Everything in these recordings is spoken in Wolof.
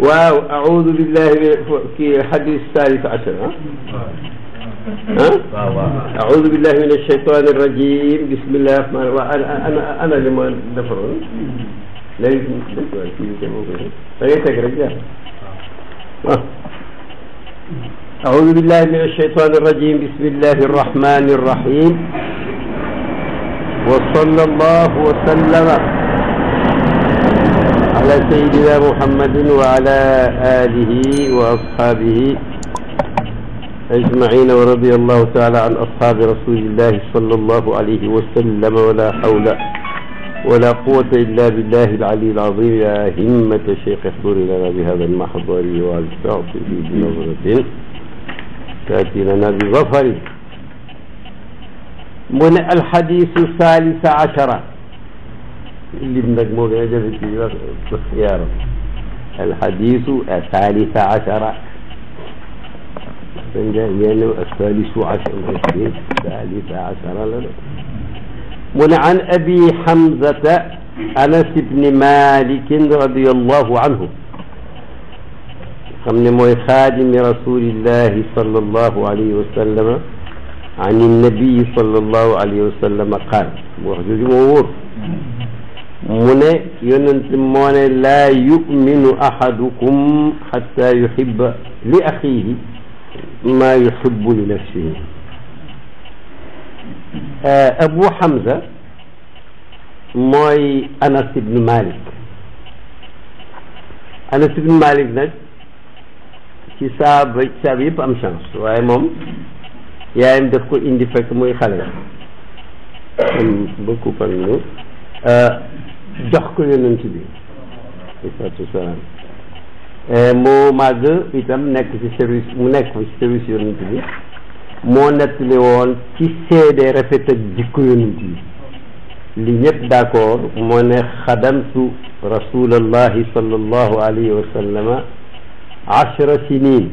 waaw a'uudu billahi kii hadis thalith ashar a'uudu billahi min ash-shaytaani rajim bismillahi rahmaani rahiim ana li ma defaroon léegi da ngay teg rek jaar waaw a'uudu billahi min ash-shaytaani rajim bismillahi rahmaani rahiim wa sallallahu wa sallama ala sayyidina muhammadin wa ala alihi wa ashabihi ajmaina wa radiyallahu taala an ashabi rasulillahi sallallahu alayhi wa sallam wa la hawla wa la quwwata illa billahi al-ali al-azim ya himmata shaykh ihduri lana bi hadha al-mahdari wa al-ta'tifi bi nazratin تأتي لنا بظفر من الحديث الثالث عشر اللي بدك مو جابت يا رب الحديث الثالث عشر يعني الثالث عشر الثالث عشر من عن أبي حمزة أنس بن مالك رضي الله عنه xam ne mooy xaadimi rasulillahi sallallahu alayhi wa sallam an nabii sallallahu alayhi wa sallam qaal wax jooju moo wóor mu ne yonent moo ne laa yuminu ahadukum xatta yuhibba li axiihi maa yuhibbu li nafsihi. Abu Hamza mooy Anas ibn Malik. Anas ibn Malik nag ci saaba yëpp am chance waaye moom yaayam daf ko indi fekk muy xale beaucoup par ñu jox ko yonent bi sallallahu salaam moo màgg itam nekk ci service mu nekk ci service yonent bi moo nettali woon ci seede rafet ak jikko yonent bi li ñëpp d'accord moo ne xadamtu rasulallahi sallallahu alayhi wa sallama 10 سنين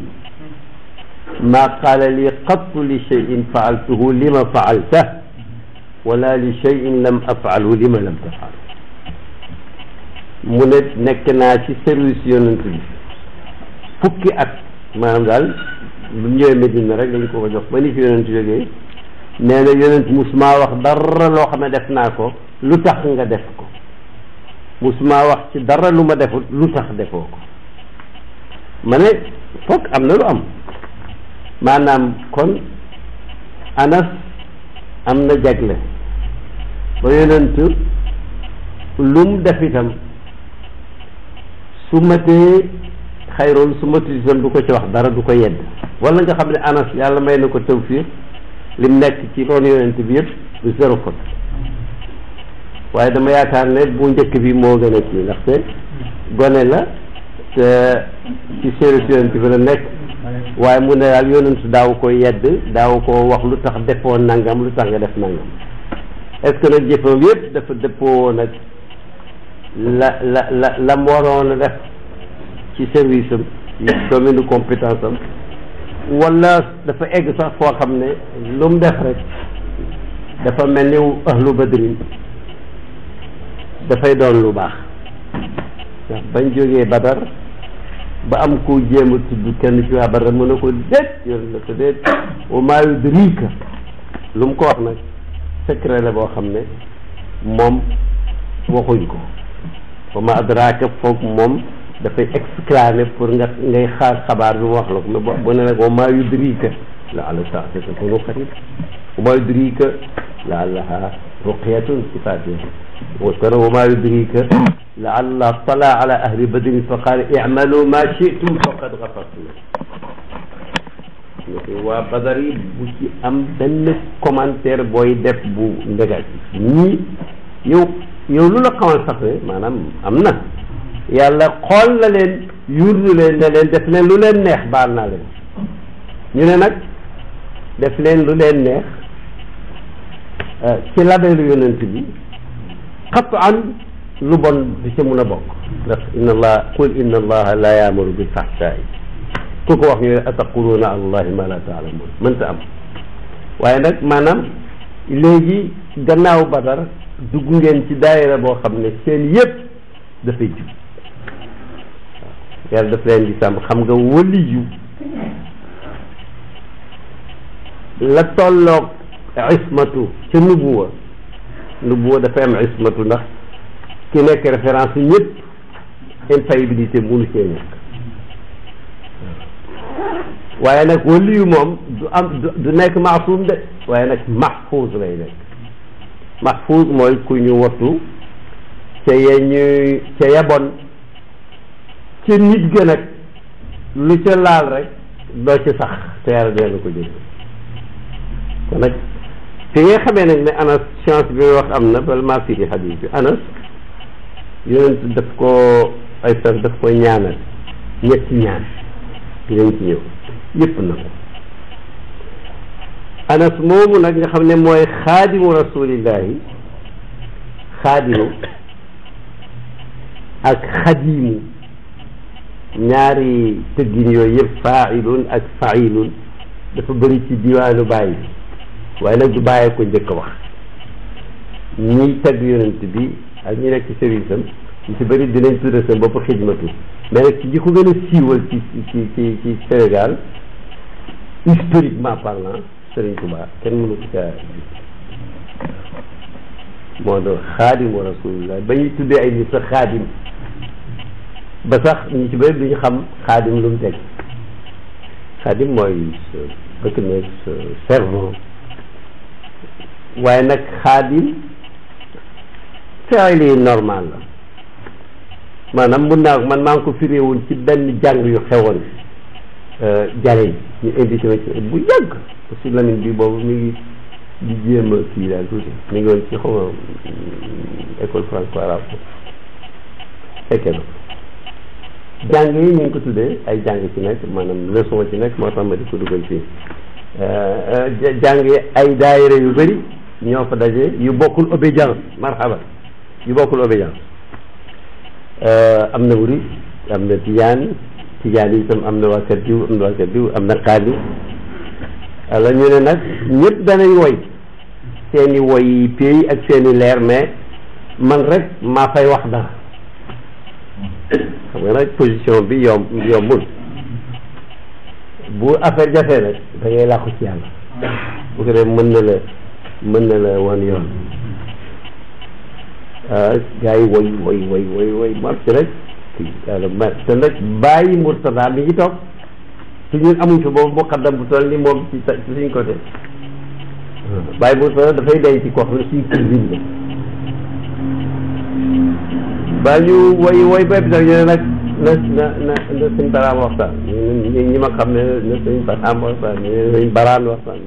ما قال لي قط لشيء فعلته لما فعلته ولا لشيء لم أفعله لما لم تفعل. mu ne nekk naa ci service yonent bi fukki at maanaam daal bu ñëwee Medina rek dañ ko jox ba ni fi yonent jógee nee na yonent musuma wax dara loo xam ne def naa ko lu tax nga def ko musuma wax ci dara lu ma defut lu tax defoo ko. ma ne foog am na lu am maanaam kon Anas am na jagle ba yonent lum def itam su matee xayroon su matul itam du ko ci wax dara du ko yedd wala nga xam ne Anas yàlla may na ko tawfiq lim nekk ci roon yonent bi yëpp du zéro faute waaye dama yaakaar ne bu njëkk bi moo gën a kii ndaxte gone la te ci service yonent bi la nekk waaye mu ne daal yonent daaw ko yedd daaw ko wax lu tax defoo nangam lu tax nga def nangam est-ce que nag jëfam yëpp dafa dëppoo nag la mu waroon a def ci service am domaine de compétence am wala dafa egg sax foo xam ne lu mu def rek dafa mel ni ahlu badrin dafay doon lu baax ndax bañ jógee Badar ba am ko jéem a tudd kenn ci waa Badar mu ne ko déet yoon na ko déet wa maa yudrika lu mu ko wax nag secret la boo xam ne moom waxuñ ko wa maa adraka foog moom dafay exclamer pour nga ngay xaar xabaar bi mu wax la ko mais bu ne nag wa maa yudrika la'alla saa'atan takunu qariib wa maa yudrika la'allahaa ruqyatun ci Faatiha wa maa yudrika la'alla ttala'a ala ahli badrin fa qaala i'malu ma shi'tum faqad ghafartu lakum waa Badar yi bu ci am benn commentaire booy def bu négatif ñii yow lu la xamal sax ne maanaam am na yàlla xool na leen yurdu leen ne leen def leen lu leen neex baal naa leen ñu ne nag def leen lu leen neex ci labelu yonent bi qat'an lu bon di ci mun a bokk ndax qul inna allaha la yaamuru bil fahsaa'i ku ko wax ñu ne ataquluuna ala allahi ma la taalamuun mënta am waaye nag maanaam léegi gannaaw Badar dugg ngeen ci daayira boo xam ne seen yëpp dafay jub yàlla daf leen di sàmm. xam nga waliyu la tolloog ismatu ca nubuwa dafay am ismatu ndax ki nekk référence ñëpp infaillibilité mënu cee nekk. waaye nag waliyu moom du nekk maasum de waaye nag mahfuuz lay nekk. mahfuuz mooy ku ñu wattu ca ya bon ca nit ga nag lu ca laal rek doo ci sax te yàlla dina ko jël. kon nag fi nga xamee nag ne Anas chance bi wax am na bala maa firi xadiis bi Anas yonent daf ko ñaanal ñetti ñaan dinañ ci ñëw yëpp na ko. Anas moomu nag nga xam ne mooy xaadimu rasulillahi xaadimu ak xadimu ñaari tëggin yooyu yëpp faailun ak failun dafa bëri ci diwaanu bàyyi waaye nag du bàyyee ko njëkk a wax. ñiy tagg yonent bi ak ñi nekk ci service am ñu si bëri dinañ tudde seen bopp xidmatu mais nag ci ñi ko gën a siiwal ci Sénégal historiquement parlant Sëriñ Tuubaa kenn mënu ko caa moo doon xaadimu rasulillah ba ñuy tuddee ay nit sax xaadim ba sax ñu ci bëri duñu xam xaadim lu mu teg. xaadim mooy bëgg ne servant waaye nag xaadim fi'li normal la maanaam mun naa man maa ngi ko firéewoon ci benn jàng yu xewoon jaleñ ñu invité ma ci bu yàgg si Lamine bi boobu mi ngi di jéem a kii daal tuuti mi ngi woon ci xaw ma école franco-arabe fekkee na jàng yi ñu ngi ko tuddee ay jàng ci nekk maanaam leçon ci nekk moo tax ma di ko dugal fii jàng yi ay daayira yu bëri ñoo fa daje yu bokkul obédience marhaba yu bokkul obédience am na wuri am na tijaan yi itam am na waa kër diw am na waa kër diw am na xaali alors ñu ne nag ñëpp danañ woy seeni woy pays ak seeni leer mais man rek maa fay wax dara xam nga nag position bi yombul bu affaire jafee nag da ngay làqu ci yàlla bu ko def mën na la woon yoon gars yi woy march rek yàlla mar te nag bàyyi Murtada mi ngi toog te ñun amuñ fa boobu muqaddam bu toll ni moom ci suñ côté bàyyi Murtada dafay day ci koo xam ne suñ cuisine la ba ñu woy bépp sax ñu ne nag na suñ baraam waxtaan ñi ma xam ne na suñ baraam waxtaan ñu suñ baraan waxtaan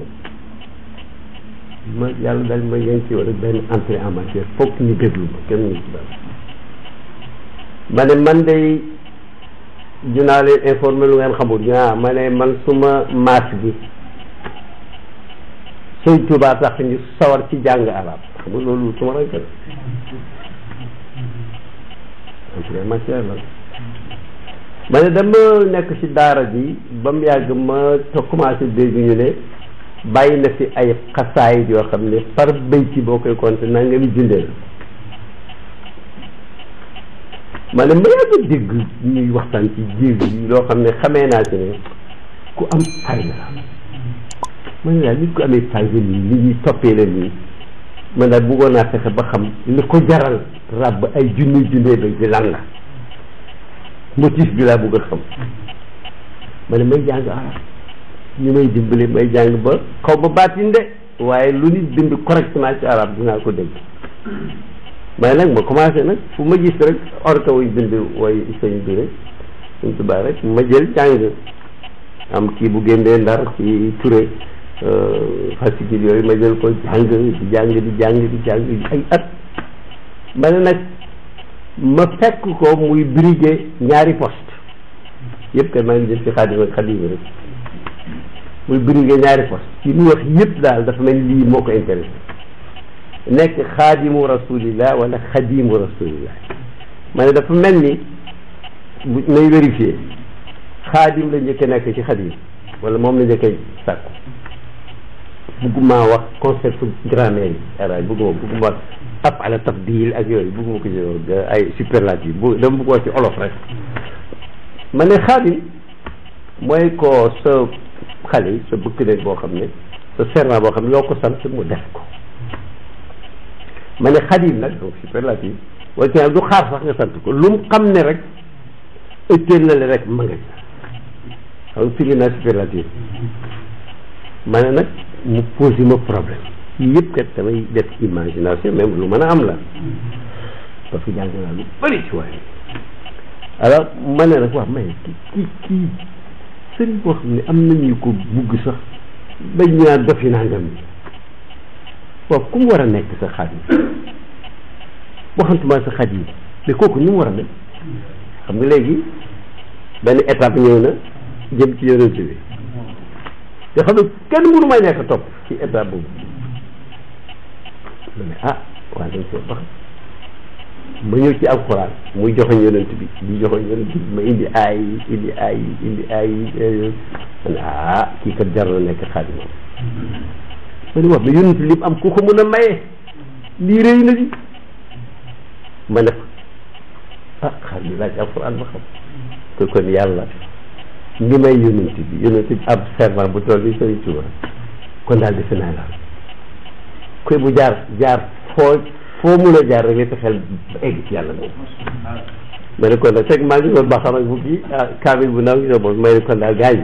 ma yàlla daal ma yéen ci war a benn entrée en matière fokk ñu déglu ma kenn ñu ci dara ma ne man day dinaa leen informé lu ngeen xamul ma ne man suma maas bi Sëñ Tuubaa tax ñu sawar ci jàng arab xam nga loolu suma rank la entrée en matière la ma ne dama nekk ci daara ji ba mu yàgg ma to commencé dégg ñu ne bàyyi na fi ay xasaayit yoo xam ne par bayti boo koy compter na nga mi jundee ma ne ma yàgg dégg ñuy waxtaan ci jiw yi loo xam ne xamee naa ci ne ku am fayda la ma ne daal nit ku amee fayda nii nit ñi toppee la nii man daal bëggoon naa fexe ba xam li ko jaral ràbb ay junne ba ci lan la motif bi laa bëgg a xam ma ne may jàng arab ñu may dimbale may jàng ba xaw ma baatin de waaye lu nit bind correctement ci arab dinaa ko dégg mais nag ma commencé nag fu ma gis rek orka wuñ bind way sëñ bi rek suñ tubaab rek ma jël jàng am kii bu génnee ndar ci Touré fascicule yooyu ma jël ko jàng di jàng ay at ma ne nag ma fekk ko muy briguer ñaari poste yëpp kay maa ngi jël ci xadim rek muy briguer ñaari poste ci mu wax yëpp daal dafa mel lii moo ko intéressé nekk xaadimu rasulillah wala xadimu rasulillah ma ne dafa mel ni bu nay vérifier xaadim la njëkk a nekk ci xadim wala moom la njëkk a sàkku bugguma wax concept grammaire yi arabe bugguma wax af'ala tafdil ak yooyu bugguma ko ci ay superlatif dama bëgg wax ci olof rek ma ne xaadim mooy ko sa xale yi sa bëkk néeg boo xam ne sa serment boo xam ne loo ko sant mu def ko ma ne xaadim nag donc superlatif waaye du xaar sax nga sant ko lu mu xam ne rek ëtteel na le rek ma nga xam firi naa superlatif ma ne nag mu posé ma problème yii yëpp kat damay def imagination même lu mën a am la parce que jàng naa lu bëri ci waaye alors ma ne nag wax may kii sëriñ boo xam ne am nañu ko bugg sax bañ ñu naan dofi nangam bi waaw ku mu war a nekk sa xaaj yi waxantuma sa xaaj yi mais kooku ni mu war a nekk xam nga léegi benn étape ñëw na jëm ci yonent bi te xam ne kenn mënu may nekk topp ci étape boobu ma ne waa dañ see bax ma ñëw ci alxuraan muy joxoñ yonent bi di joxoñ yonent bi ma indi aay ma ne kii kat jar na nekk xaadimam ma ne wax mais yonent li mu am ku ko mën a maye lii rëy na di ma ne xaar bi laaj alxuraan ba xam que kon yàlla ngi may yonent bi ab servant bu toll bi Sëriñ Tuuba kon daal defe naa la koy bu jaar foo mun a jaar rek nga fexeel ba egg ci yàlla moom ma ne kon nag fekk maa ngi doon ba xam ak bu kii kaamil bu ndaw ngi boobu may ne kon daal gaañ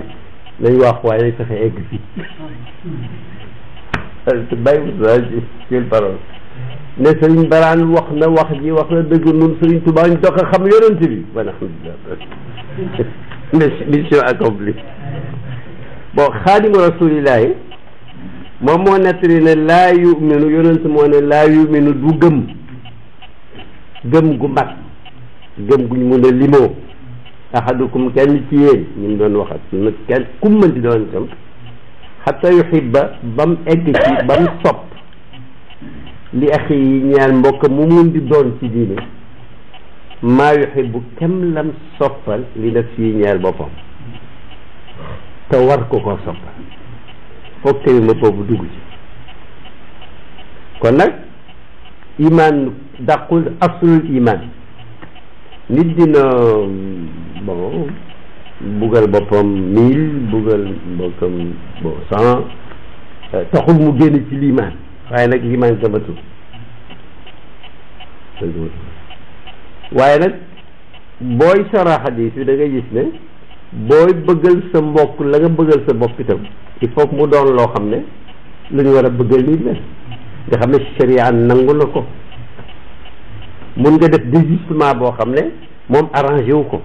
nañ wax waaye nañ fexe egg fii bàyyi bu sa ci parole ne Sëriñ Baraan wax na dëgg nun Sëriñ Tuubaa ñu doog a xam yonent bi ba alhamdulilah mission accomplie bon xaadimu rasulillahi moom moo nettali ne laa yuminu yonent moo ne laa yuminu du gëm gu mat gëm guñ mun a limoo ahadukum kenn ci yéen ñu doon wax ak nag kenn kum mën di doon itam xatta yuhibba ba mu egg ci ba mu sopp li axi yi ñaar mbokk mu mun di doon ci diine maa yuhibbu kem lam soppal li nafsi yi ñaar boppam te war ko koo soppal foog tamit ma boobu dugg ci kon nag iman dàqul aslul iman nit dina bon buggal boppam 1000 buggal boppam 100 taxul mu génn ci liimaan waaye nag liimaan gëmatul waaye nag booy sara xadiis bi da ngay gis ne booy bëggal sa mbokk la nga bëggal sa bopp itam il faut que mu doon loo xam ne lu ñu war a bëggal nit la nga xam ne sharia nangu na ko mun nga def désistement boo xam ne moom arrangé wu ko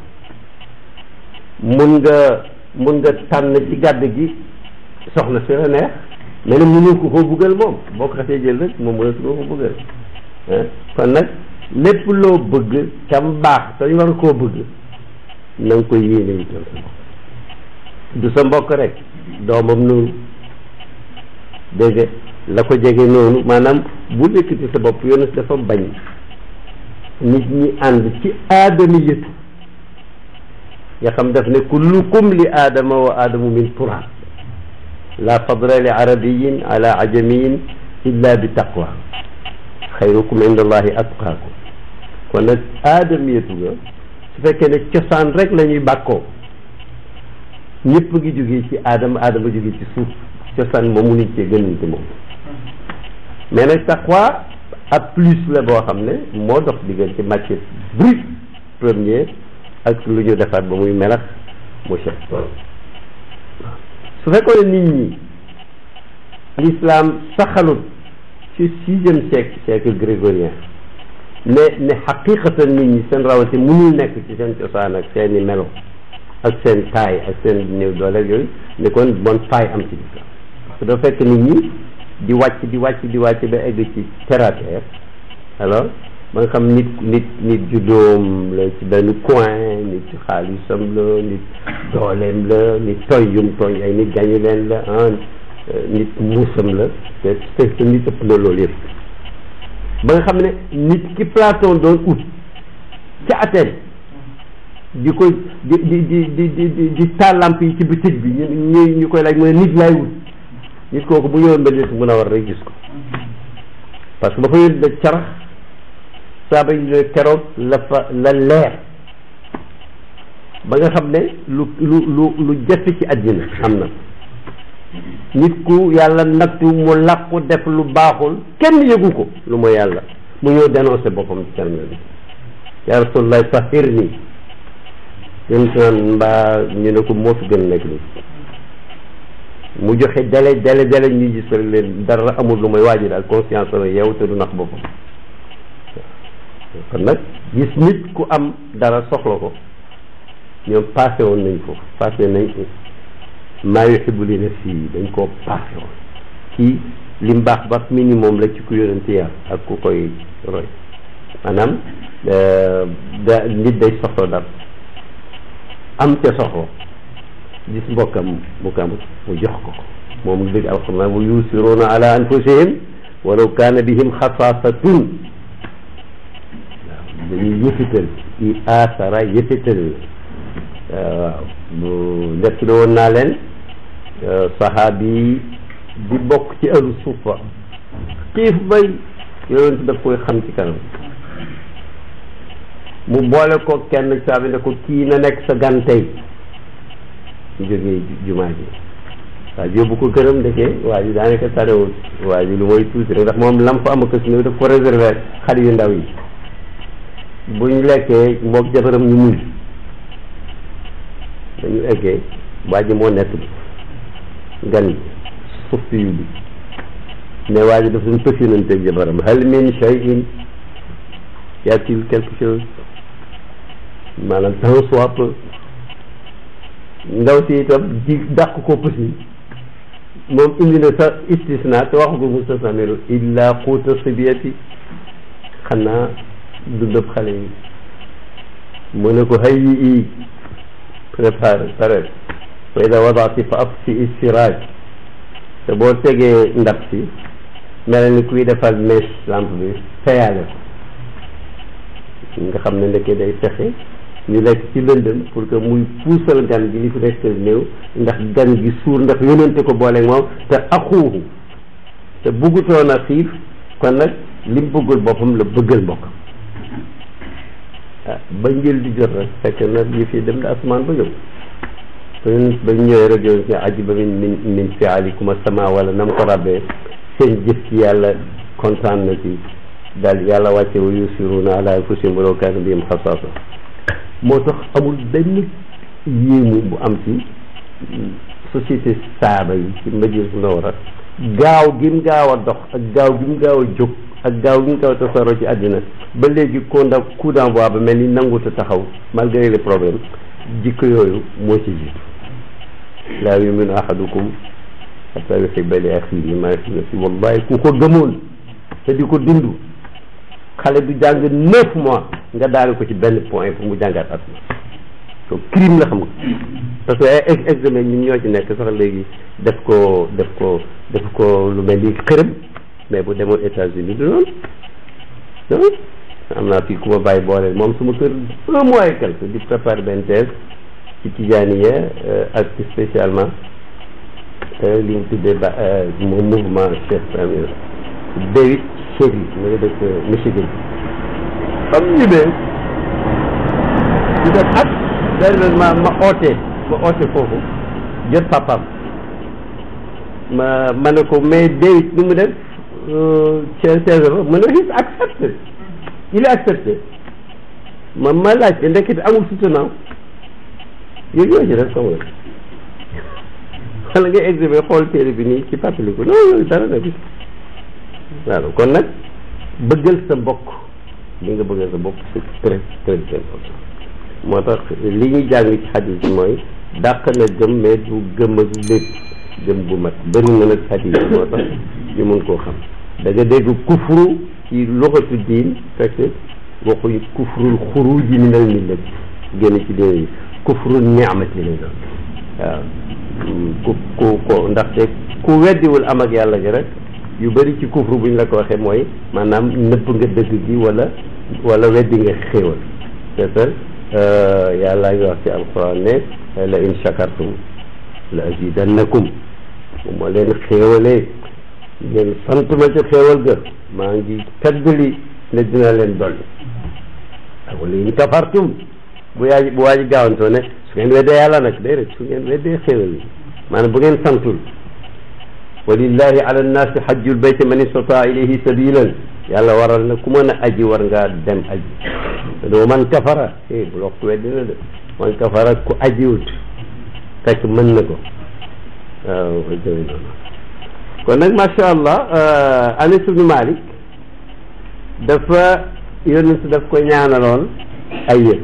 mun nga tànn ci gàdd gi soxna si la neex mais nag mënu ko koo bëggal moom boo ko xasee jël rek moom mënatu ko bëggal kon nag lépp loo bëgg tam baax te ñu war koo bëgg na nga koy yéene itam sa mbokk du sa mbokk rek doomam noonu dégg la ko jege noonu maanaam bu nekkati sa bopp yoonu dafa bañ nit ñi ànd ci aadami yëtu nga xam daf ne kullukum li aadama wa aadamu min turab la fadla li arabiyin ala ajamiyin illa bi taqwa xayrukum inda allahi atqaakum kon nag aadami yëtu ga su fekkee ne cosaan rek la ñuy bàkkoo ñëpp ngi jógee ci aadama jógee ci suuf cosaan moom mu nit cee gënante moom mais nag taqwa ak plus la boo xam ne moo dox diggante matière brute première ak lu ñu defaat ba muy melax mu chef su fekkoon ne nit ñi l'islam saxalut ci 6e siècle grégorien ne xaqiqatan nit ñi seen rawati mënul nekk ci seen cosaan ak seeni melo ak seen taay ak seen néew doole yooyu ne kon bon faay am ci l'islam parce que dafa fekk nit ñi di wàcc ba egg ci terre à terre alors ba nga xam nit juddoom la ci benn coin nit ci xaalisam la nit dooleem la nit tooñ tooñ ay nit gàñu leen la nit muusam la te nit ëpp na loolu yëpp ba nga xam ne nit ki Platon doon ut ca Athènes di ko di tàllamp yi ci bëccëg bi ñu koy laaj mu ne nit laay wut nit kooku bu ñëwoon Madina mën a war rek gis ko parce que ba fa yónni da carax saaba yi ne keroog la leer ba nga xam ne lu jafe ci àddina am na nit ku yàlla nattu mu làqu def lu baaxul kenn yëgu ko lu mooy yàlla mu ñëw dénoncé boppam ci kanam bi ya Rasulullah tahir nii yén naan mbaa ñu ne ko moo fi gën nekk nii mu joxe dele ñu gis rek leen dara amul lu mooy waaji daal conscience la yow te du nax boppam kon nag gis nit ku am dara soxla ko ñoom passé woon nañ foofu passé nañ maa yuhibbu li nafsi dañ koo passé woon ci li mbaax ba minimum la ci ku yonente yar ak ku koy roy maanaam nit day soxla dara am te soxla gis mbokkam bu ko amul mu jox ko moom dëgg alxuraan wa yusiruuna ala anfusihim walaw kaana bihim xasaasatun waaw dañuy yëfital i aasara yëfital waaw bu nekk la woon naa leen saxaabi di bokk ci ahlu suufa xiif bay yonent daf koy xam ci kanam mu boole ko kenn saabi ne ko kii na nekk sa gan tey ñu jógee jumaa ji waaw yóbbu ko këram ndeke waa ji daanaka tarewul waa ji lu mooy tuuti rek ndax moom lam fa am kës néew daf ko réserver xale yu ndaw yi buñ lekkee mook jabaram ñu muñ dañu eggee waa ji moo nekk gan yi sufti yu bi mais waa ji daf doon pësinanteeg jabaram hal min shay'in y a-t-il quelque chose maanaam tant soit peu ndaw si itam ji dàq ko pësi moom indi na sa istisna te waxagul mustasna melu illa quuta sibiyati xanaa dundab xale yi mu ne ko hayyi i préparé pare fa ida wadaati fa atfi siraaj te boo tegee ndab si mel ni kuy defal mèche lampe bi fayaale ko nga xam ne ndekkee day fexe ñu lekk ci lëndëm pour que muy puusal gan gi li fi nekk néew ndax gan gi suur ndax yónnante ko booleeg moom te axuuhu te buggutoon a xiif kon nag lim bëggul boppam la bëggal mbokkam ah ba njël di jot rek fekk na yi fii dem da asamaan ba ñëw ba ñëwee rek yow ci ajiba min fi'alikum sama wala nam ko rabbee seen jëf ci yàlla kontaan na ci daal yàlla wàcce wa yusiruna ala anfusihim walaw kaana bihim xasaasa moo tax amul benn yéemu bu am ci société saaba yi ci Madina Munawwara gaaw gi mu gaaw a dox ak gaaw gi mu gaaw a jóg ak gaaw gi mu gaaw a tasaaroo ci àddina ba léegi coup d'envoi ba mel ni nanguta taxaw malgré les problèmes jikko yooyu moo ci jiitu laa yuminu ahadukum hatta yuhibba li axiihi maa yuhibbu li nafsihi wallahi ku ko gëmoon te di ko dund xale du jàng 9 mois nga daal ko ci benn point pour mu jàngaat at so crime la xam nga parce que ay examen ñun ñoo ci nekk sax léegi def ko lu mel ni xërëm mais bu demoon États-Unis du noonu am naa fii ku ma bàyyi boole moom suma kër 1 mois et quelque di préparer benn thèse ci tijaaniya ak spécialement li ñu tuddee mouvement Cheikh Samir David Chevy mu ngi dëkk Michigan xam ñu bee di def at dernièrement ma oote foofu jot papam ma ne ko mais David ni mu def thèse ba mu ne he's accepted il est accepté ma laajte ndekete amul soutenant yooyu ñoo ci def xam nga wala ngay examen xool téere bi nii ci fàttaliku non yooyu dara na bi waaw kon nag bëggal sa mbokk li nga bëggal sa mbokk c'est très très important moo tax li ñuy jàng ci xadis bi mooy dàq na gëm mais du gëm ak lépp gëm bu mat bëri na nag xadis bi moo tax ñu mun koo xam da nga dégg kufru ci luxatu diin fekk waxuñ kufrul xuruji minal millati génn ci diine yi kufrul ni'mati lay doon waaw ko ndaxte ku weddiwul am ak yàlla gi rek yu bëri ci kufru buñ la ko waxee mooy maanaam nëpp nga dëgg gi wala weddi nga xéewal c'est ça yàlla ngi wax ci alquran ne la in shakartum la azidannakum moom moo leen xéewalee ngeen sant ma ci xéewal ga maa ngi feddali ne dina leen dolli wala in kafartum bu waa ji gaawantoo ne su ngeen weddee yàlla nag déedéet su ngeen weddee xéewal yi maanaam bu ngeen santul walillahi ala nnaasi hajjul bayti man istataa ilayhi sabilan yàlla waral na ku mën a aji war ngaa dem aji doo man kafara bu la waxtu weddi na de man kafara ku ajiwut fekk mën na ko waaw jëme noonu kon nag macha allah Anas ibn Malik dafa yonent daf ko ñaanaloon ay yëpp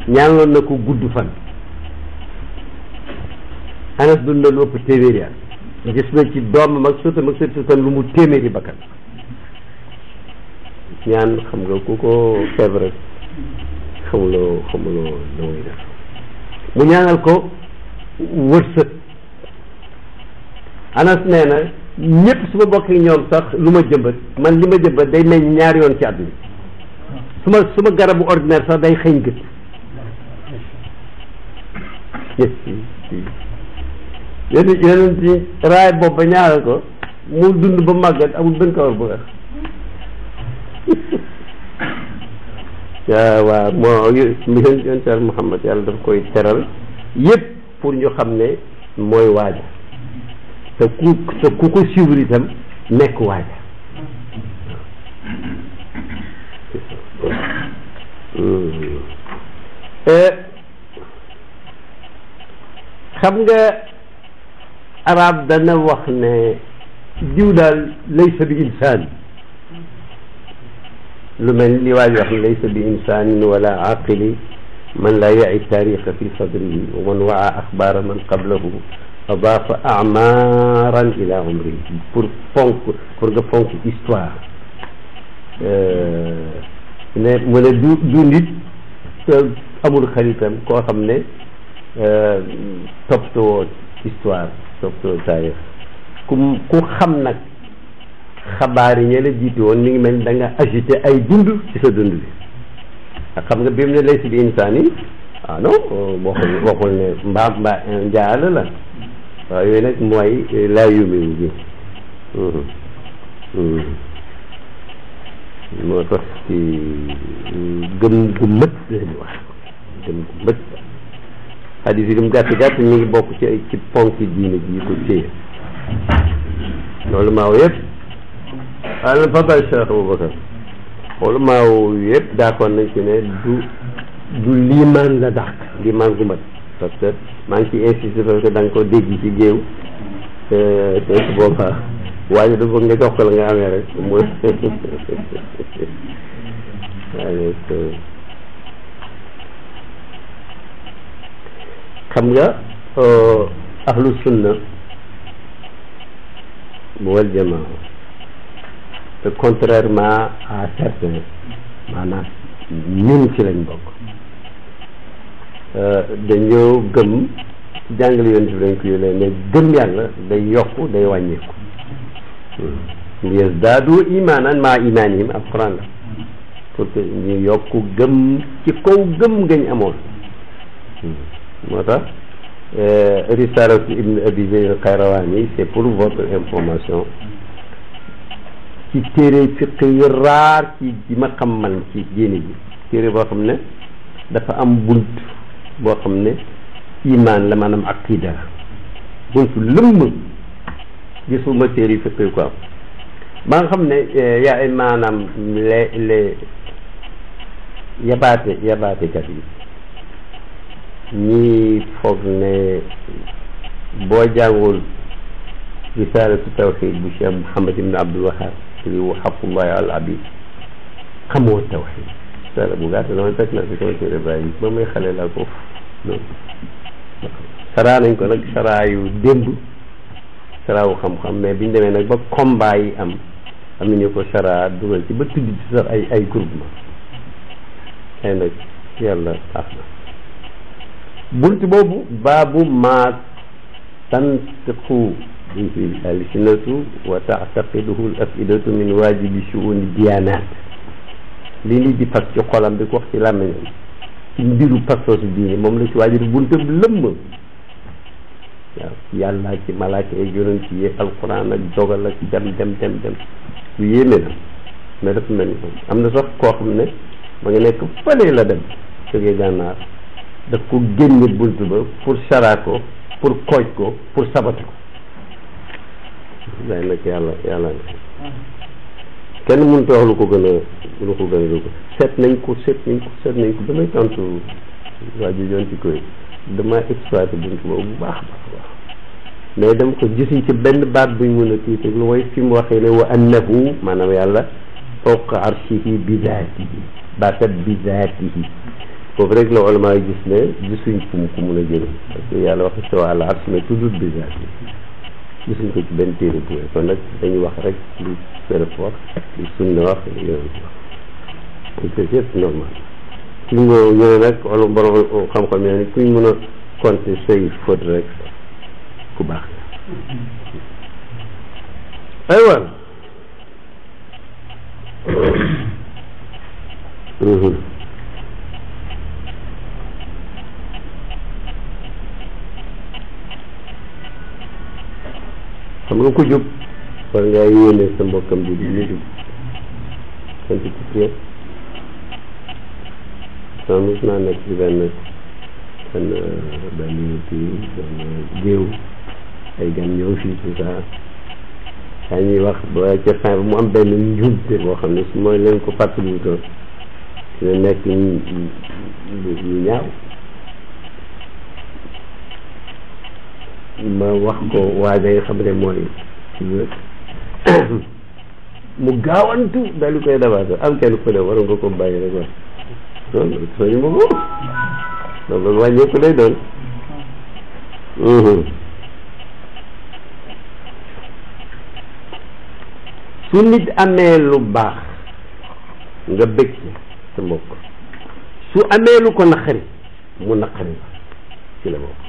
ñaanaloon na ko gudd fan Anas dund na lu ëpp téeméeri at gis na ci doomam ak sëtam ak sëtam lu mu téeméeri bakkan ñaan xam nga ku ko feebar xamuloo da muy def mu ñaanal ko wërsëg Anas nee na ñëpp su ma bokk ak ñoom sax lu ma jëmbat man li ma jëmbat day meññ ñaari yoon ci at mi su ma garabu ordinaire sax day xëñ gët yeneen ci raay bopp ba ñaanal ko mu dund ba màggat amul benn kawar bu weex waaw moo yonent Muhammad yàlla daf koy teral yëpp pour ñu xam ne mooy waaja te ku ko suivre itam nekk waaja xam nga arab dana wax ne diw daal laysa bi insaan lu mel li waa ji wax ne laysa bi insaanin wala aqili man la ya'i taarixa fi sadrihi wa man waa axbaara man qablahu adaafa amaaran ila umrihi pour nga fonk histoire ne mu ne du nit amul xaritam koo xam ne toppatoo histoire toppatoo taarix ku xam nag xabaar yi ñe la jiitu woon mi ngi mel da nga agité ay dund ci sa dund bi ak xam nga bi mu ne laysa bi insaan yi non waxul ne mbaa njaala la waaw yooyu nag mooy laa yumiwu bi moo tax ci gëm gu mët lañu wax gëm gu mët xadis yi mu gàtt ñu ngi bokk ci ponk diine ji ko téye loolu maaw yëpp alal fadal Cheikh Aboubacar loolu maaw yëpp d'accord nañ ci ne du liimaan la dàq liimaan gu mat parce que maa ngi ciy insisté parce que da nga ko dégg ci géew te su boobaa waaye da bëgg nga jox ko la nga amee rek mooy xam nga ahlu sunna wal jamaa te contrairement à certains maanaam ñun ci lañ bokk dañoo gëm ci jàngale yoon bi dañ ko yólee ne gëm yàlla day yokku day wàññeeku liyazdaadu imaanan maa imaanihim alquran la pour que ñu yokku gëm ci kaw gëm ngañ amoon moo tax risalatu ibn abi zayd al-qayrawani c'est pour votre information ci téere fiq yu raar ci ji ma xam man ci diine ji téere boo xam ne dafa am bunt boo xam ne imaan la maanaam aqida la buntu lëmm gisuma téere yu fiq yu ko am ba nga xam ne yaa maanaam les yabaatekat yi ñii foog ne boo jàngul risalatu tawxid bu Cheikh Mouhamad ibn Abdul Wahab li wa xaqullahi al abid xamoo tawxid risala bu gàtt dama fekk naa si sama téere bàyyi ba muy xale laa ko saraa nañ ko nag saraa yu démb saraa wu xam-xam mais biñ demee nag ba combat yi am nañu ko saraa dugal ci ba tudd ci sax ay groupement ay nag yàlla tax na bunt boobu baabu ma tantiqu bihi alsinatu wa taataqiduhu al afidatu min waajibi shuuni diyanat li nit di fas ci xolam di ko wax ci làmmiñam ci mbiru pastosu diine moom la ci waajur buntam lëmm waaw yàlla ci malaaka yi yonent yi alquran ak dogal ak dem lu yéeme na mais dafa mel ni am na sax koo xam ne ma nga nekk fële la dem jógee gànnaar daf ko génne bunt ba pour sara ko pour kooj ko pour sabote ko day nag yàlla kenn mënut a wax lu ko gën a dugg seet nañ ko ba may tontu waa ji joon ci koy dama exploité bunt boobu bu baax mais dama ko gisuñ ci benn baat buñ mën a tiite lu mooy fi mu waxee ne wa annahu maanaam yàlla fawqa arshihi bi zaatihi baatat bi zaatihi foofu rek la ulama yi gis ne gisuñ fu mu ko mën a jël parce que yàlla wax istawa ala arsh mais tuddut bi zaatihi gisuñ ko ci benn téere bu kon nag dañuy wax rek li sërëf wax li sunna wax li yoon wax c'est c'est normal suñ nga ñëwee nag wala borom xam-xam ne ni kuñ mën a compter say faute rek ku baax la aywa xam nga ko jub war ngaa yéene sa mbokkam bi di ñu jub sant ci prière sama mos naa nekk ci benn géew ay gan ñëw fii tout ça yaa ñuy wax ba ca fin mu am benn njuumte boo xam ne su mooy leen ko fàttaliwutoon dina nekk ñu ñaaw ma wax ko waaja nga xam ne mooy mu gaawantu daal di koy dabaata am kenn ku ne war nga ko bàyyi rek wax loolu soñu ma moom loolu wàññeeku lay doon su nit amee lu baax nga bëgg sa mbokk su amee lu ko naqari mu naqari ci la bokk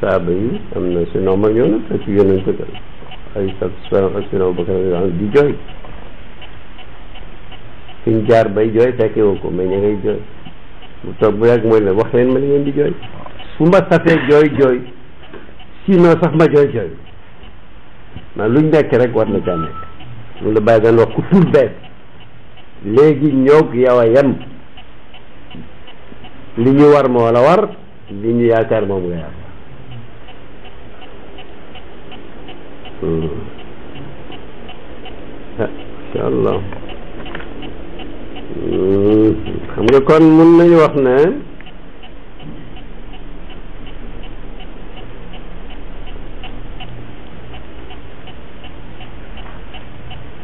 saaba yi am na si noom ak ñoo na fekk yonent ay satisfaire ak si naw ba di jooy fiñ jaar bay jooy fekke woo ko mais ña ngay jooy mu toog bu yàgg mooy la wax leen ma li ngeen di jooy su ma safee jooy sinon sax ma jooy maa luñ nekk rek war na caa nekk lu la bàyyi daan wax ku tul bees léegi ñoog yow a yem li ñu war moo la war li ñu yaakaar moom nga yaakaar insha allah xam nga kon mun nañu wax ne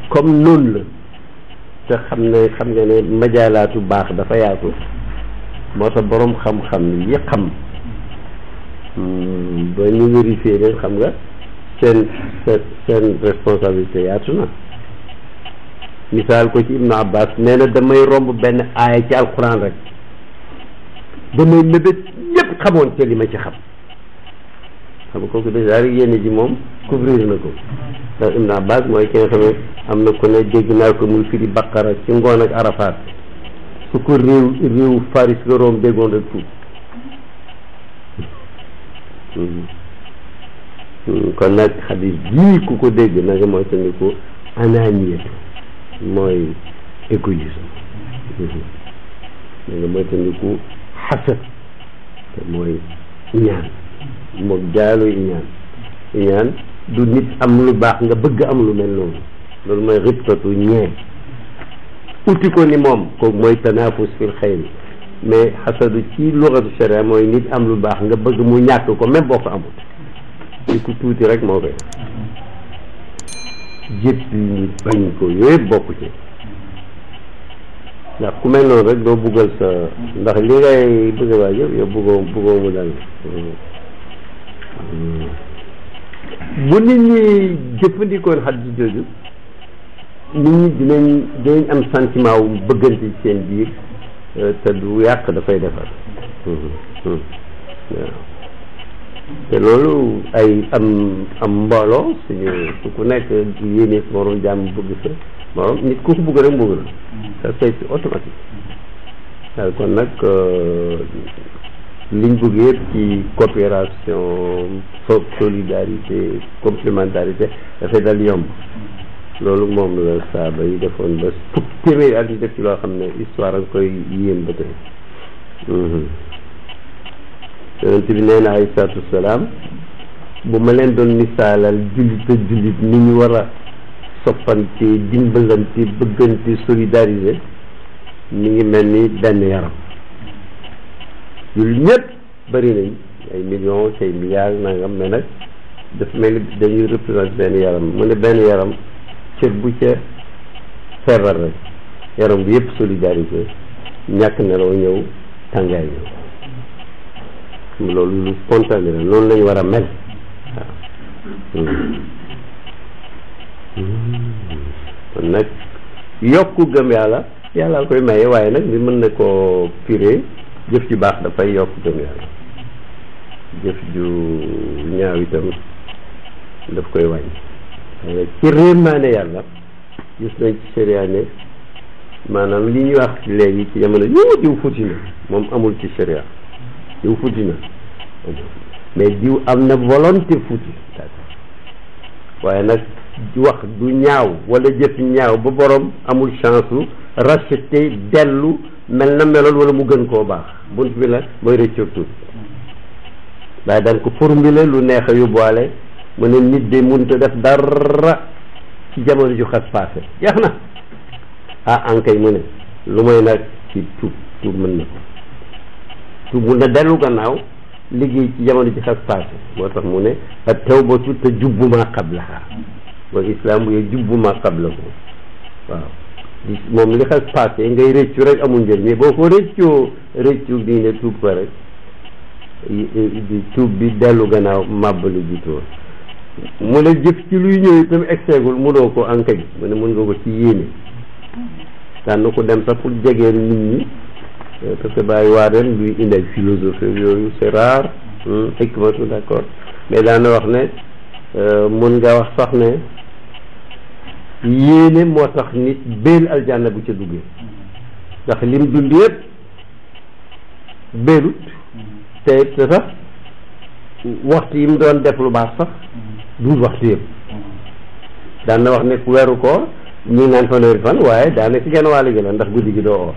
comme noonu la te xam nga ne majaalaatu baax dafa yaatu moo tax boroom xam-xam yi xam ba ñu vérifier leen xam nga seen responsabilité yaatu na misaal ko ci Ibnu Abbas nee na damay romb benn aaya ci alquran rek damay mébét ñëpp xamoon te li ma ci xam nga kooku déjà rek yénn ji moom couvrir na ko ndax Ibnu Abbas mooy ki nga xam ne am na ko ne dégg naa ko muy firi Baqara ci ngoon ak Arafat su ko réew Faris nga romb déggoon rek tuub kon nag xadis bii ku ko dégg na nga mooy tandi ko ananiyatu mooy égoïsme na nga mooy tandi ko xasad te mooy iñaan moom jaalu iñaan du nit am lu baax nga bëgg am lu mel noonu loolu mooy ribtatu ñee uti ko ni moom kooku mooy tanafus fil xayri mais xasadu ci luxatu sharia mooy nit am lu baax nga bëgg mu ñàkk ko même boo ko amul ci ku tuuti rek moo koy jëpp yi bañ ko yooyu bokk ci ndax ku mel noonu rek doo buggal sa ndax li ngay bëgg a waaj yow buggoo mu dal bu nit ñi jëfandikoon xadis jooju nit ñi dinañ am sentiment wu bëggante ci seen biir te du yàq dafay defar waaw te loolu ay am mbooloo su ku nekk yéene si morom jàmm bëgg sa morom nit ku ko bëgg rek bëgg na ça c'est automatique daal kon nag liñ bëgg yëpp ci coopération solidarité complémentarité dafay dal yomb loolu moom la saaba yi defoon ba fukk téeméeri at yi def ci loo xam ne histoire ak koy yéem ba tey yonent bi nee na alayhi salaatu wasalaam bu ma leen doon misaalal jullit ak jullit ni ñu war a soppante dimbalante bëggante solidarisé mi ngi mel ni benn yaram jullit ñëpp bëri nañ ay millions ay milliards nangam mais nag dafa mel ni dañuy représenté benn yaram mu ne benn yaram cër bu ca feebar rek yaram bi yëpp solidarité ñàkk nelaw ñëw tàngaay ñëw loolu lu spontané la loolu lañu war a mel waaw kon nag yokku gëm yàlla yàlla koy maye waaye nag li mën na koo piré jëf ju baax dafay yokk gëm yàlla jëf ju ñaaw itam daf koy wàññi waaye nag ci réemaane yàlla gis nañ ci sharia ne maanaam li ñuy wax léegi ci jamono diw fuuti na moom amul ci sharia diw fuuti na mais diw am na volonté fuuti waaye nag wax du ñaaw wala jëf ñaaw ba borom amul chance u racheter dellu mel na meloon wala mu gën koo baax bunt bi la mooy rëccoog tuut waaye daan ko formulé lu neex a yóbbuwaale mu ne nit de mënut a def dara ci jamono ju xas passé jeex na ankay mu ne lu may nag ci tuub mën na ko tuub mun na dellu gannaaw liggéey ci jamono ji xas passé moo tax mu ne ak tawbatu te jubbu ma qablaha mooy islam bu jubbu ma qablahu waaw moom li xas passé ngay rëccu rek amul njëriñ mais boo ko rëccu diine tuub ko rek tuub bi dellu gannaaw màbbalu jiitoo mu ne jëf ci luy ñëw itam exeegul munoo ko ankay mu ne mun nga ko ci yéene daan na ko dem sax pour jegeel nit ñi parce que bàyyi waa ren luy indi ay philosophie yooyu c'est rare hikmatu d'accord mais daan na wax ne mun nga wax sax ne yéene moo tax nit béel aljanna bu ca duggee ndax lim dund yëpp béelut te sax waxtu yi mu doon def lu baax sax duul waxtu yëpp daan na wax ne weeru koor ñu ngi naan fanweeri fan waaye daanaka genn wàll gi la ndax guddi gi doo oor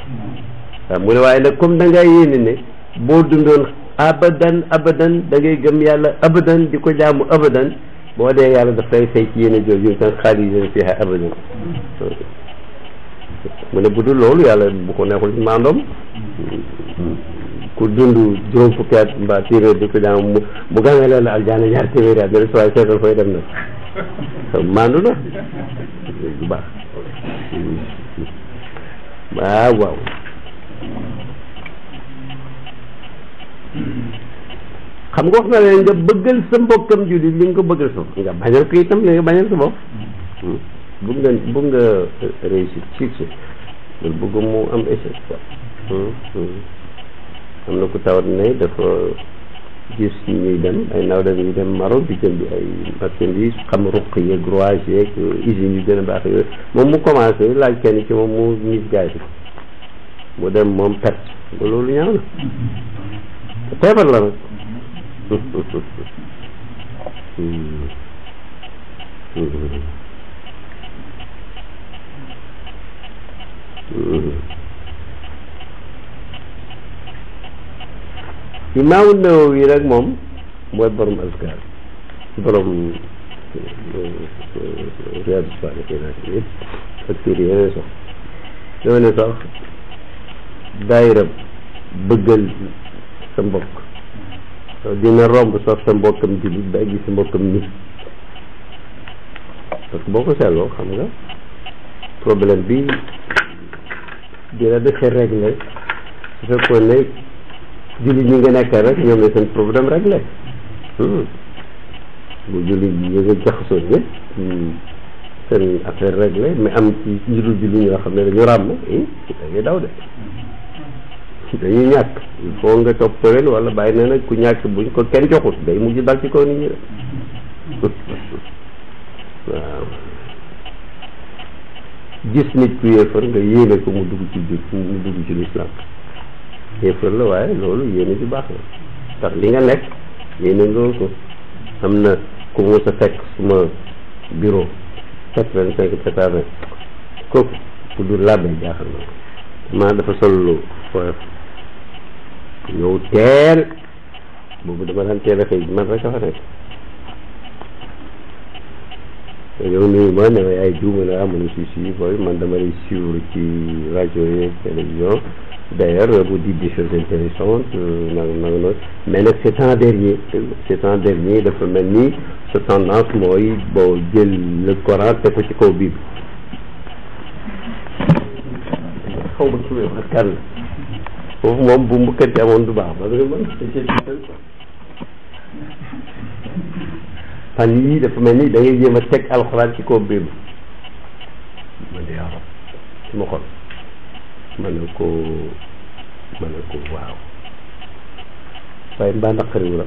waaw mu ne waaye nag comme da ngaa yéene ne boo dundoon abadan da ngay gëm yàlla abadan di ko jaamu abadan boo dee yàlla daf lay fay ci yéene jooju tan xaalidina fiihaa abadan mu ne bu dul loolu yàlla bu ko neexul ci maandoom ku dund juróom fukki at mbaa téeméer di ko jaamu mu gàngee leen la aljaana ñaar téeméeri at ne waaye seetal fooy dem na maandu na du baax waaw xam nga wax na leen nga bëggal sa mbokkam jullit li nga ko bëggal sa bopp nga bañal ko itam li nga bañal sa bopp bëgg nga réussir succès loolu bëgg mu am échec am na ku tawat ne dafa gis ñuy dem ay naw dem yu dem Maroc di jënd ay marchandise xam ruq yeeg rouage yeeg usines yu gën a baax yooyu moom mu commencé laaj kenn ci moom mu mis gaay bi mu dem moom perte ba loolu ñaaw na feebar la nag Imaamu Nawawi rek moom mooy borom azkar borom Riyaadu Saalihiin yëpp ak téere yeneen sax dama ne sax daayira bëggal sa mbokk dina romb sax sa mbokkam jullit ba gis sa mbokkam nit parce que boo ko seetloo xam nga problème bi dina dëkk réglé su fekkoon ne jullit ñi nga nekk rek ñoom ne seen problème réglé bu jullit ñi nga jaxasoo ne seen affaire réglé mais am ci njurul jullit ñoo xam ne dañu ràmm dañuy daw de dañuy ñàkk il faut nga topp leen wala bàyyi na nag ku ñàkk buñ ko kenn joxut day mujj dal ci kaw nit ñi rek waaw gis nit ku yéefar nga yéene ko mu dugg ci biir mu dugg ci lislaam yéefar la waaye loolu yéene ci baax la ndax li nga nekk yéene nga ko am na ku mu sa fekk suma bureau 85 80 kooku ku dul làbbe jaaxal na maa dafa sol lu foofu ñëw teel boobu dama daan teel a xëy man rek a fa nekk yow nuyu ma ne ay juuma ne amu na si booy man dama lay suivre ci rajo yeeg télévision d'ailleurs vous dites des choses intéressantes nag mais nag ces temps dernier dafa mel ni sa tendance mooy boo jël le Coran teg ko ci kaw Bible xaw ma suwee wax kan la foofu moom bu mbukkante amoon du baax parce que man fan yii dafa mel ni da ngay jéem a teg alxuraan ci kaw Bible ma ne waaw ci ma xol ma ne ko waaw waaye mbaa naqariwu la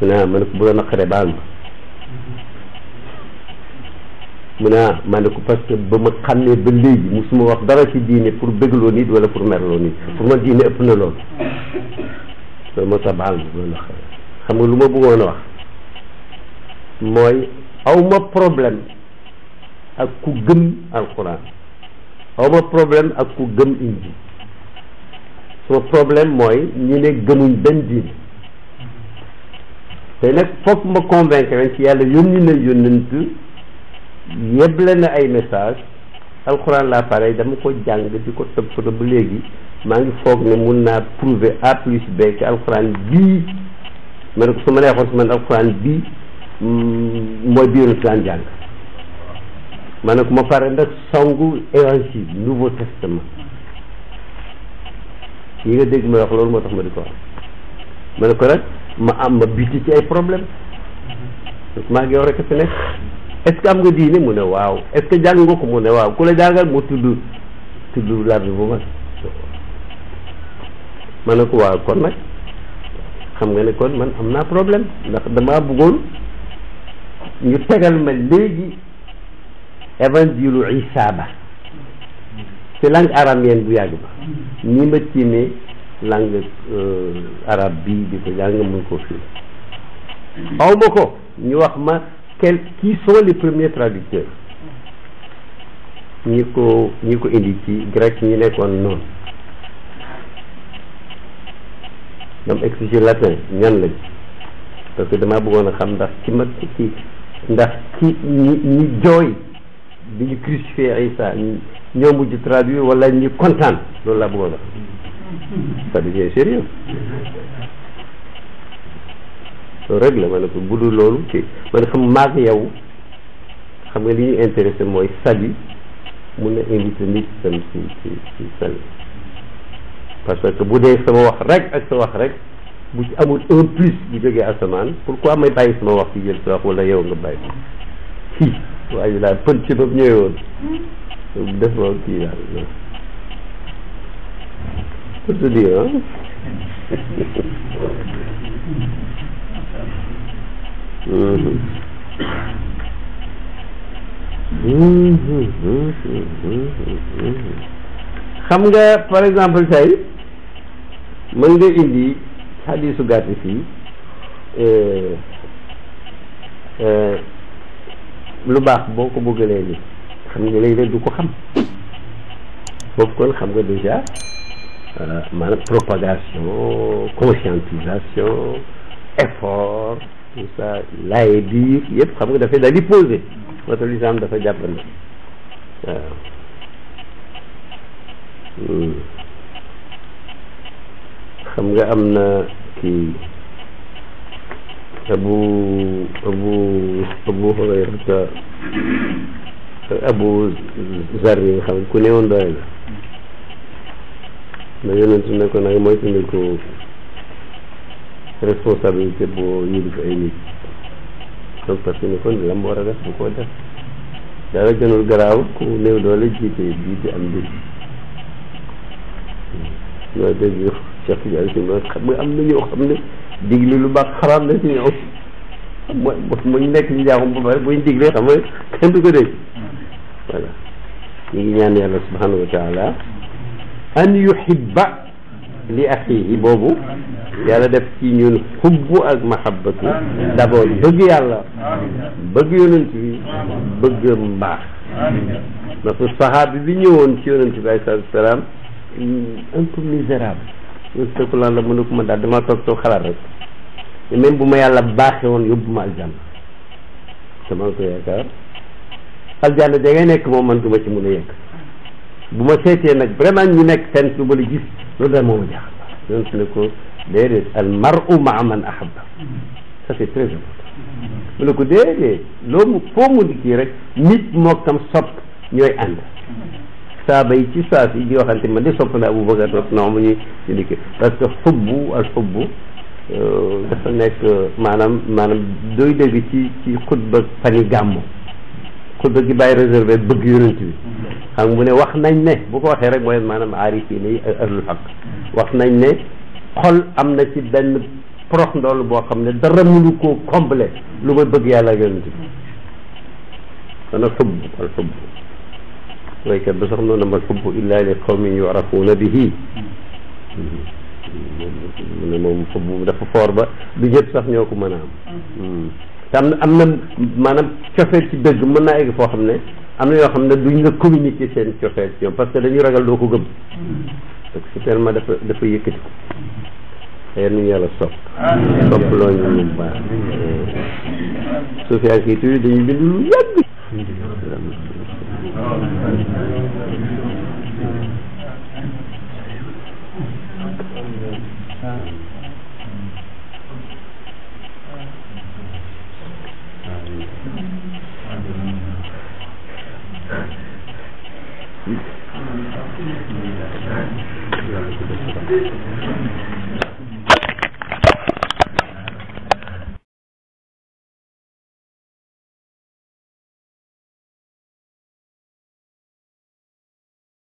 mu ne ma ne ko bu la naqaree baal ma mu ne ma ne ko parce que ba ma xàmmee ba léegi musuma wax dara ci diine pour bégloo nit wala pour merloo nit pour ma diine ëpp na loolu loolu moo tax baal ma bu la naqaree xam nga lu ma bëggoon a wax mooy awma problème ak ku gëm alxuraan awma problème ak ku gëm inji sama problème mooy ñi ne gëmuñ benn diine te nag foog ma convaincre leen ci yàlla yónni na yónnent yeble na ay message alxuraan laa pare dama ko jàng di ko tëb foto ba léegi maa ngi foog ne mun naa prouver A plus B que alxuraan bii ma ne ko su ma neexoon si man alxuraan bii mooy biiru si daan jàng ma ne ko ma pare nag songu évangile Nouveau Testament yi nga dégg ma wax loolu moo tax ma di ko wax ma ne ko nag ma biti ci ay problème maa ngi yow rek a fi nekk est-ce que am nga diine mu ne waaw est-ce que jàng nga ko mu ne waaw ku la jàngal mu tudd laaj bu mag ma ne ko waaw kon nag xam nga ne kon man am naa problème ndax damaa bëggoon ñu tegal ma léegi évangile Isa ba ci langue araméenne bu yàgg ba ñi ma tiimee langue arabe bii di ko jàng mën koo fii aw ma ko ñu wax ma qui sont les premiers traducteurs ñi ko indi ci grec ñi nekkoon noonu ñoom exige latin ñan lañ parce que damaa bëggoon a xam ndax ñi jooy bi ñu crucifié Isa ñoo mujj traduire wala ñi kontaan loolu laa bëggoon a xam ça devient sérieux loolu rek la ma ne ko bu dul loolu ci man xam maag yow xam nga li ñu intéressé mooy salut mun na invité nit tam ci salut parce que bu dee sama wax rek ak sa wax rek bu ci amul un plus bu jógee asamaan pourquoi may bàyyi sama wax ci jël sa wax wala yow nga bàyyi kii waaye daal pël ci boobu ñëwee woon def loolu kii daal non pour te dire xam nga par exemple tey mën nga indi xadiisu gàtt fii lu baax boo ko bëggalee ni xam nga léegi du ko xam foofu kon xam nga déjà maanaam propagation conscientisation effort tout ça laaye biir yëpp xam nga dafay daal di posé moo tax l'islam dafa jàppandi waaw xam nga am na kii abu Hurayrata Abu Zar yi nga xam ku néewoon doole la yonent ne ko nag mooy tandi ko responsabilité boo yilif ay nit donc parce que ni kon lam war a def bu ko def dara gënul garaaw ku néew doole jiite bii di am bi loolu dégg Cheikh Tidiane si loolu xam nga am na ñoo xam ne digli lu baax xaraam na ci ñoom mooy muñ nekk ci jaaxum ba pare buñ diglee xam nga kenn du ko dégg voilà ñu ngi ñaan yàlla subhanahu wa taala an yuhibba li axihi boobu yàlla def ci ñun xubbu ak mahabbatu d'abord bëgg yàlla bëgg yonent bi bëgg mbaax ndax saxaabi bi ñëwoon ci yonent bi alayhi salaam un peu misérable ñun sëku lan la mënu ko ma daal dama toog xalaat rek te même bu ma yàlla baaxee woon yóbbu ma aljanna dama ko yaakaar aljanna da ngay nekk moom man du ma ci mën a yegg bu ma seetee nag vraiment ñu nekk seen lu ba la gis loolu daal moo ma jaaxal yonent ne ko déedéet al mar'u ma'a man ahabba ça c'est très important mu ne ko déedéet loolu foo mu di kii rek nit moo kam sopp ñooy ànd saaba yi ci saa si di waxante man de sopp na Abubakar sopp na mu ñu dikk parce que al xubbu dafa nekk maanaam doy dégg ci xutba fani gàmmu xutba gi bàyyi réservé bëgg yonent bi xam nga mu ne wax nañ ne bu ko waxee rek mooy maanaam aarifiin yi ahlul haq wax nañ ne xol am na ci benn prox ndool boo xam ne dara mënu koo combler lu may bëgg yàlla ak yonent bi kon al xubb waykat ba sax noonu mal xubbu illa li qawmin yurafuuna bihi mu ne moom xubbu dafa foor ba du ñëpp sax ñoo ko mën a am te am na maanaam cofeel ci dëgg mën naa egg foo xam ne am na yoo xam ne duñ la communiquer seen cofeel ci ñoom parce que dañuy ragal doo ko gëm parce que tellement dafa yëkkati ko xëy nañu yàlla sopp loo ñu ñu baax Sofia kii tuuti dañuy bind lu yàgg